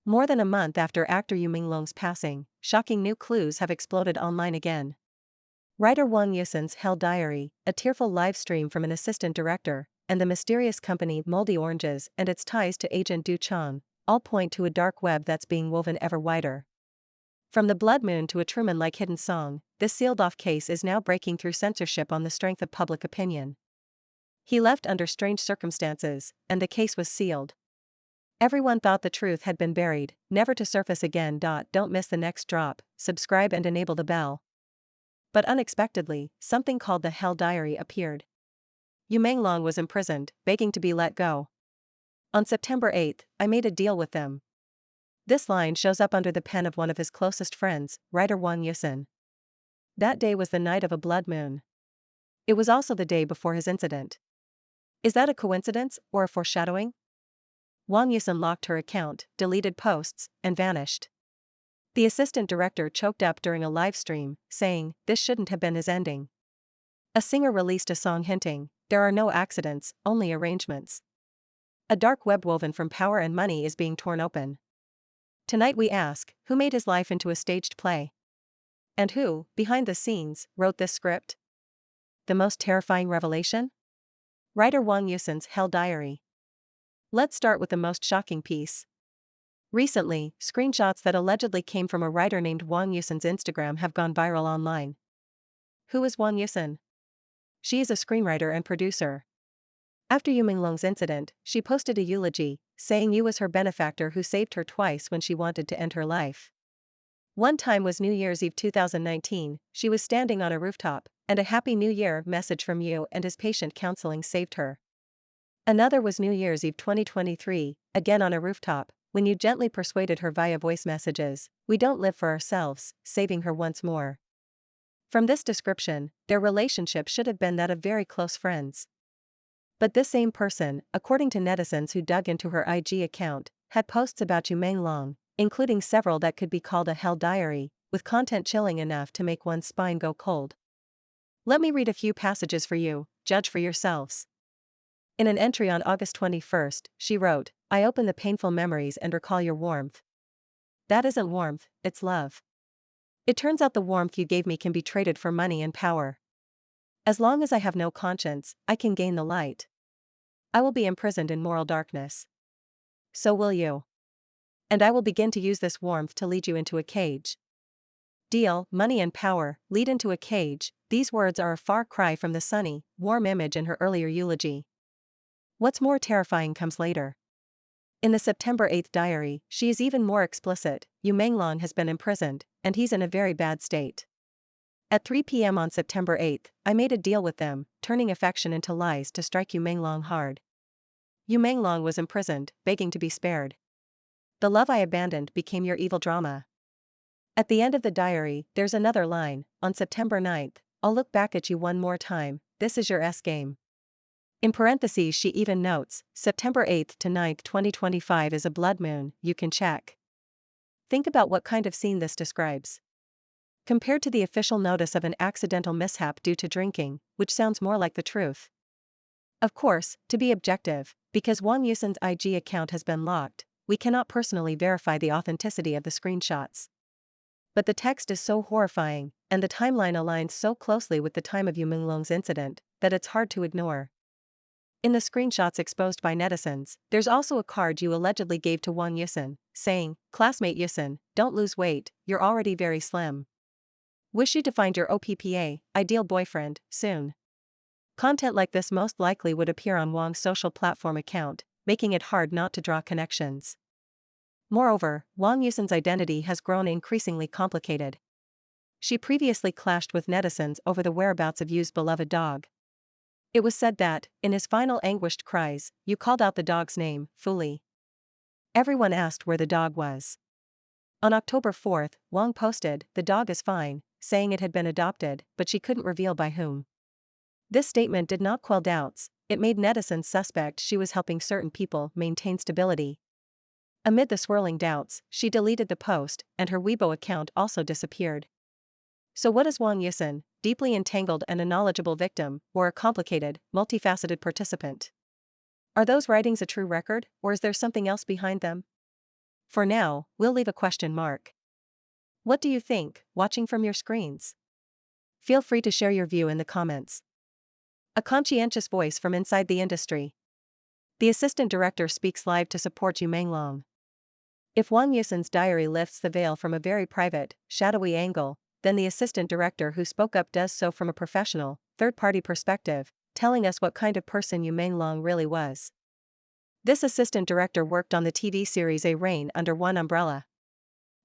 More than a month after actor Yu Menglong's passing, shocking new clues have exploded online again. Writer Wang Yucen's Hell Diary, a tearful live stream from an assistant director, and the mysterious company Moldy Oranges and its ties to agent Qiang, all point to a dark web that's being woven ever wider. From the blood moon to a Truman-like hidden song, this sealed-off case is now breaking through censorship on the strength of public opinion. He left under strange circumstances, and the case was sealed. Everyone thought the truth had been buried, never to surface again. Don't miss the next drop, subscribe and enable the bell. But unexpectedly, something called the Hell Diary appeared. Yu Menglong was imprisoned, begging to be let go. On September 8, I made a deal with them. This line shows up under the pen of one of his closest friends, writer Wang Yucen. That day was the night of a blood moon. It was also the day before his incident. Is that a coincidence, or a foreshadowing? Wang Yucen locked her account, deleted posts, and vanished. The assistant director choked up during a live stream, saying, this shouldn't have been his ending. A singer released a song hinting, there are no accidents, only arrangements. A dark web woven from power and money is being torn open. Tonight we ask, who made his life into a staged play? And who, behind the scenes, wrote this script? The most terrifying revelation? Writer Wang Yucen's Hell Diary. Let's start with the most shocking piece. Recently, screenshots that allegedly came from a writer named Wang Yucen's Instagram have gone viral online. Who is Wang Yucen? She is a screenwriter and producer. After Yu Menglong's incident, she posted a eulogy, saying Yu was her benefactor who saved her twice when she wanted to end her life. One time was New Year's Eve 2019, she was standing on a rooftop, and a Happy New Year message from Yu and his patient counseling saved her. Another was New Year's Eve 2023, again on a rooftop, when Yu gently persuaded her via voice messages, we don't live for ourselves, saving her once more. From this description, their relationship should have been that of very close friends. But this same person, according to netizens who dug into her IG account, had posts about Yu Menglong, including several that could be called a hell diary, with content chilling enough to make one's spine go cold. Let me read a few passages for you, judge for yourselves. In an entry on August 21st, she wrote, I open the painful memories and recall your warmth. That isn't warmth, it's love. It turns out the warmth you gave me can be traded for money and power. As long as I have no conscience, I can gain the light. I will be imprisoned in moral darkness. So will you. And I will begin to use this warmth to lead you into a cage. Deal, money and power, lead into a cage, these words are a far cry from the sunny, warm image in her earlier eulogy. What's more terrifying comes later. In the September 8 diary, she is even more explicit, Yu Menglong has been imprisoned, and he's in a very bad state. At 3 p.m. on September 8, I made a deal with them, turning affection into lies to strike Yu Menglong hard. Yu Menglong was imprisoned, begging to be spared. The love I abandoned became your evil drama. At the end of the diary, there's another line, on September 9, I'll look back at you one more time, this is your S-game. In parentheses she even notes, September 8 to 9, 2025 is a blood moon, you can check. Think about what kind of scene this describes. Compared to the official notice of an accidental mishap due to drinking, which sounds more like the truth. Of course, to be objective, because Wang Yucen's IG account has been locked, we cannot personally verify the authenticity of the screenshots. But the text is so horrifying, and the timeline aligns so closely with the time of Yu Menglong's incident, that it's hard to ignore. In the screenshots exposed by netizens, there's also a card Yu allegedly gave to Wang Yucen, saying, classmate Yucen, don't lose weight, you're already very slim. Wish you to find your OPPA, ideal boyfriend, soon. Content like this most likely would appear on Wang's social platform account, making it hard not to draw connections. Moreover, Wang Yucen's identity has grown increasingly complicated. She previously clashed with netizens over the whereabouts of Yu's beloved dog. It was said that, in his final anguished cries, Yu called out the dog's name, Fuli. Everyone asked where the dog was. On October 4, Wang posted, the dog is fine, saying it had been adopted, but she couldn't reveal by whom. This statement did not quell doubts, it made netizens suspect she was helping certain people maintain stability. Amid the swirling doubts, she deleted the post, and her Weibo account also disappeared. So what is Wang Yucen, deeply entangled and a knowledgeable victim, or a complicated, multifaceted participant? Are those writings a true record, or is there something else behind them? For now, we'll leave a question mark. What do you think, watching from your screens? Feel free to share your view in the comments. A conscientious voice from inside the industry. The assistant director speaks live to support Yu Menglong. If Wang Yucen's diary lifts the veil from a very private, shadowy angle, then the assistant director who spoke up does so from a professional, third-party perspective, telling us what kind of person Yu Menglong really was. This assistant director worked on the TV series A Rain Under One Umbrella.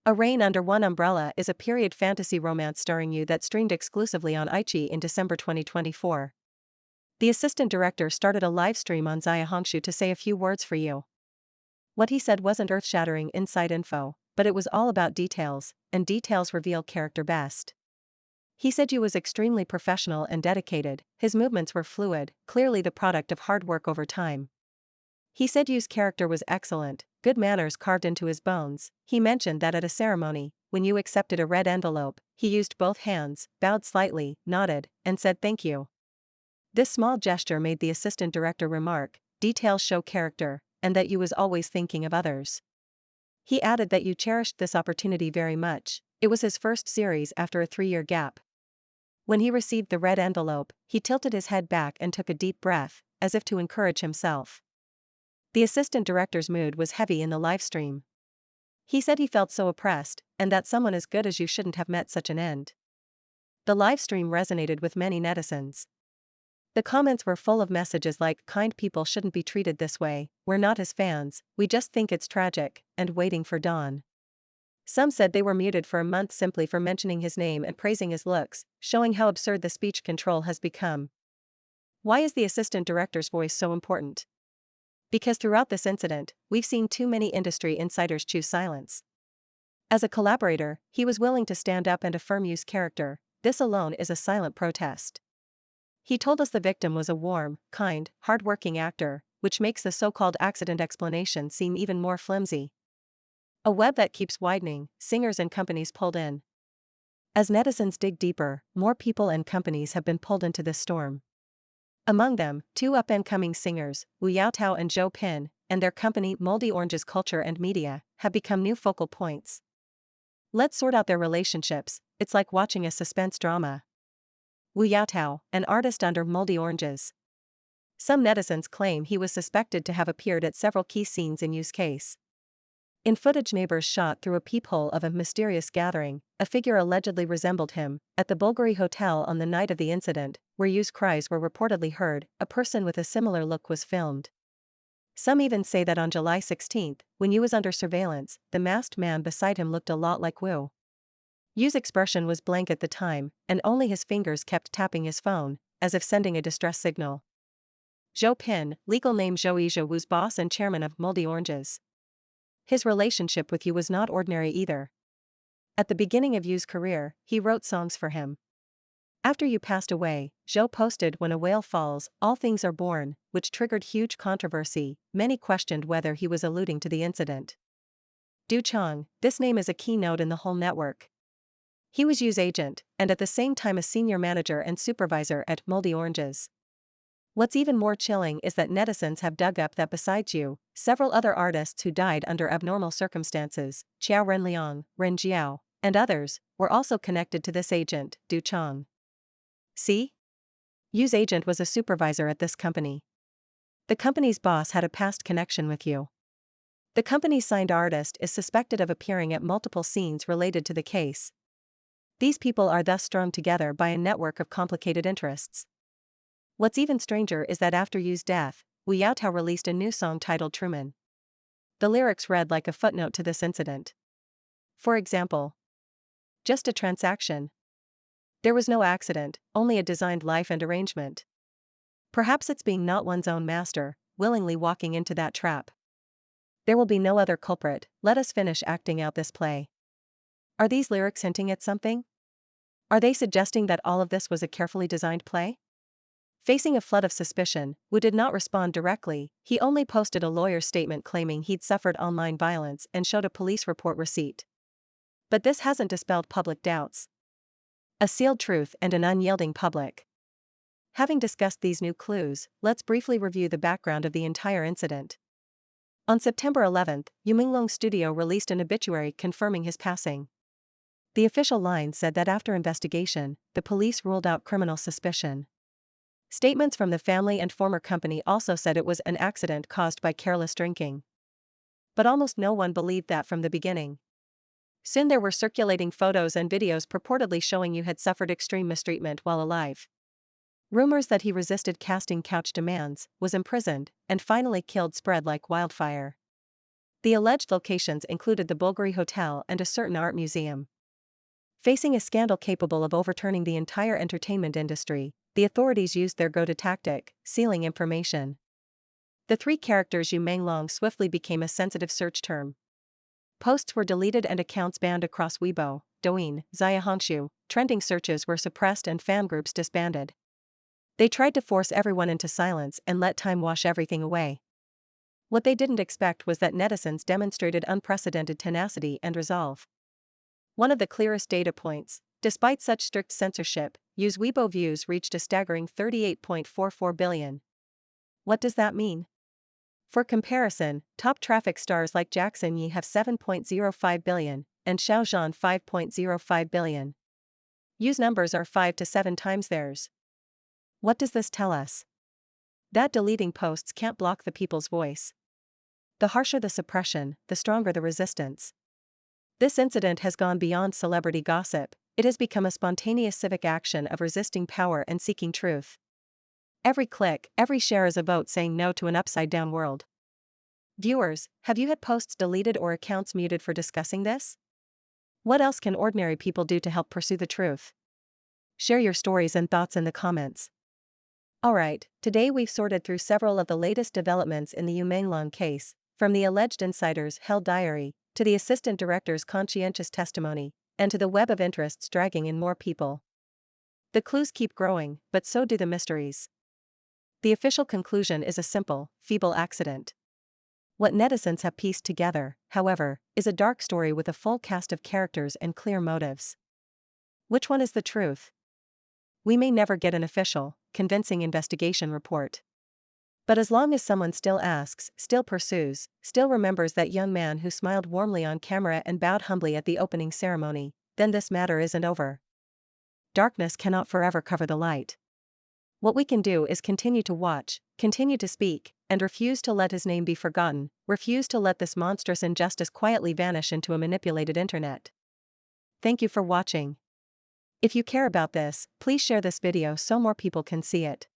A Rain Under One Umbrella is a period fantasy romance starring Yu that streamed exclusively on iQIYI in December 2024. The assistant director started a live stream on Zaya Hongshu to say a few words for Yu. What he said wasn't earth-shattering inside info, but it was all about details, and details reveal character best. He said Yu was extremely professional and dedicated, his movements were fluid, clearly the product of hard work over time. He said Yu's character was excellent, good manners carved into his bones. He mentioned that at a ceremony, when Yu accepted a red envelope, he used both hands, bowed slightly, nodded, and said thank you. This small gesture made the assistant director remark, details show character, and that Yu was always thinking of others. He added that Yu cherished this opportunity very much. It was his first series after a 3-year gap. When he received the red envelope, he tilted his head back and took a deep breath, as if to encourage himself. The assistant director's mood was heavy in the livestream. He said he felt so oppressed, and that someone as good as Yu shouldn't have met such an end. The livestream resonated with many netizens. The comments were full of messages like, kind people shouldn't be treated this way, we're not his fans, we just think it's tragic, and waiting for dawn. Some said they were muted for a month simply for mentioning his name and praising his looks, showing how absurd the speech control has become. Why is the assistant director's voice so important? Because throughout this incident, we've seen too many industry insiders choose silence. As a collaborator, he was willing to stand up and affirm Yu's character. This alone is a silent protest. He told us the victim was a warm, kind, hard-working actor, which makes the so-called accident explanation seem even more flimsy. A web that keeps widening, singers and companies pulled in. As netizens dig deeper, more people and companies have been pulled into this storm. Among them, 2 up-and-coming singers, Wu Yaotao and Zhou Pin, and their company Moldy Oranges Culture and Media, have become new focal points. Let's sort out their relationships, it's like watching a suspense drama. Wu Yaotao, an artist under Moldy Oranges. Some netizens claim he was suspected to have appeared at several key scenes in Yu's case. In footage neighbors shot through a peephole of a mysterious gathering, a figure allegedly resembled him. At the Bulgari Hotel on the night of the incident, where Yu's cries were reportedly heard, a person with a similar look was filmed. Some even say that on July 16, when Yu was under surveillance, the masked man beside him looked a lot like Wu. Yu's expression was blank at the time, and only his fingers kept tapping his phone, as if sending a distress signal. Zhou Pin, legal name Zhou Yizhou, Wu's boss and chairman of Moldy Oranges. His relationship with Yu was not ordinary either. At the beginning of Yu's career, he wrote songs for him. After Yu passed away, Zhou posted When a Whale Falls, All Things Are Born, which triggered huge controversy. Many questioned whether he was alluding to the incident. Qiang, this name is a keynote in the whole network. He was Yu's agent, and at the same time a senior manager and supervisor at Moldy Oranges. What's even more chilling is that netizens have dug up that besides Yu, several other artists who died under abnormal circumstances, Qiao Renliang, Ren Jiao, and others, were also connected to this agent, Qiang. See? Yu's agent was a supervisor at this company. The company's boss had a past connection with Yu. The company's signed artist is suspected of appearing at multiple scenes related to the case. These people are thus strung together by a network of complicated interests. What's even stranger is that after Yu's death, Wu Yaotao released a new song titled Truman. The lyrics read like a footnote to this incident. For example, just a transaction. There was no accident, only a designed life and arrangement. Perhaps it's being not one's own master, willingly walking into that trap. There will be no other culprit, let us finish acting out this play. Are these lyrics hinting at something? Are they suggesting that all of this was a carefully designed play? Facing a flood of suspicion, Wu did not respond directly. He only posted a lawyer's statement claiming he'd suffered online violence and showed a police report receipt. But this hasn't dispelled public doubts. A sealed truth and an unyielding public. Having discussed these new clues, let's briefly review the background of the entire incident. On September 11, Yu Menglong's studio released an obituary confirming his passing. The official line said that after investigation, the police ruled out criminal suspicion. Statements from the family and former company also said it was an accident caused by careless drinking. But almost no one believed that from the beginning. Soon there were circulating photos and videos purportedly showing Yu had suffered extreme mistreatment while alive. Rumors that he resisted casting couch demands, was imprisoned, and finally killed spread like wildfire. The alleged locations included the Bulgari Hotel and a certain art museum. Facing a scandal capable of overturning the entire entertainment industry, the authorities used their go-to tactic, sealing information. The three characters Yu Menglong swiftly became a sensitive search term. Posts were deleted and accounts banned across Weibo, Douyin, Xiaohongshu, trending searches were suppressed and fan groups disbanded. They tried to force everyone into silence and let time wash everything away. What they didn't expect was that netizens demonstrated unprecedented tenacity and resolve. One of the clearest data points, despite such strict censorship, Yu's Weibo views reached a staggering 38.44 billion. What does that mean? For comparison, top traffic stars like Jackson Yi have 7.05 billion, and Xiao Zhan 5.05 billion. Yu's numbers are 5 to 7 times theirs. What does this tell us? That deleting posts can't block the people's voice. The harsher the suppression, the stronger the resistance. This incident has gone beyond celebrity gossip, it has become a spontaneous civic action of resisting power and seeking truth. Every click, every share is a vote saying no to an upside-down world. Viewers, have you had posts deleted or accounts muted for discussing this? What else can ordinary people do to help pursue the truth? Share your stories and thoughts in the comments. Alright, today we've sorted through several of the latest developments in the Yu Menglong case, from the alleged insider's held diary, to the assistant director's conscientious testimony, and to the web of interests dragging in more people. The clues keep growing, but so do the mysteries. The official conclusion is a simple, feeble accident. What netizens have pieced together, however, is a dark story with a full cast of characters and clear motives. Which one is the truth? We may never get an official, convincing investigation report. But as long as someone still asks, still pursues, still remembers that young man who smiled warmly on camera and bowed humbly at the opening ceremony, then this matter isn't over. Darkness cannot forever cover the light. What we can do is continue to watch, continue to speak, and refuse to let his name be forgotten, refuse to let this monstrous injustice quietly vanish into a manipulated internet. Thank you for watching. If you care about this, please share this video so more people can see it.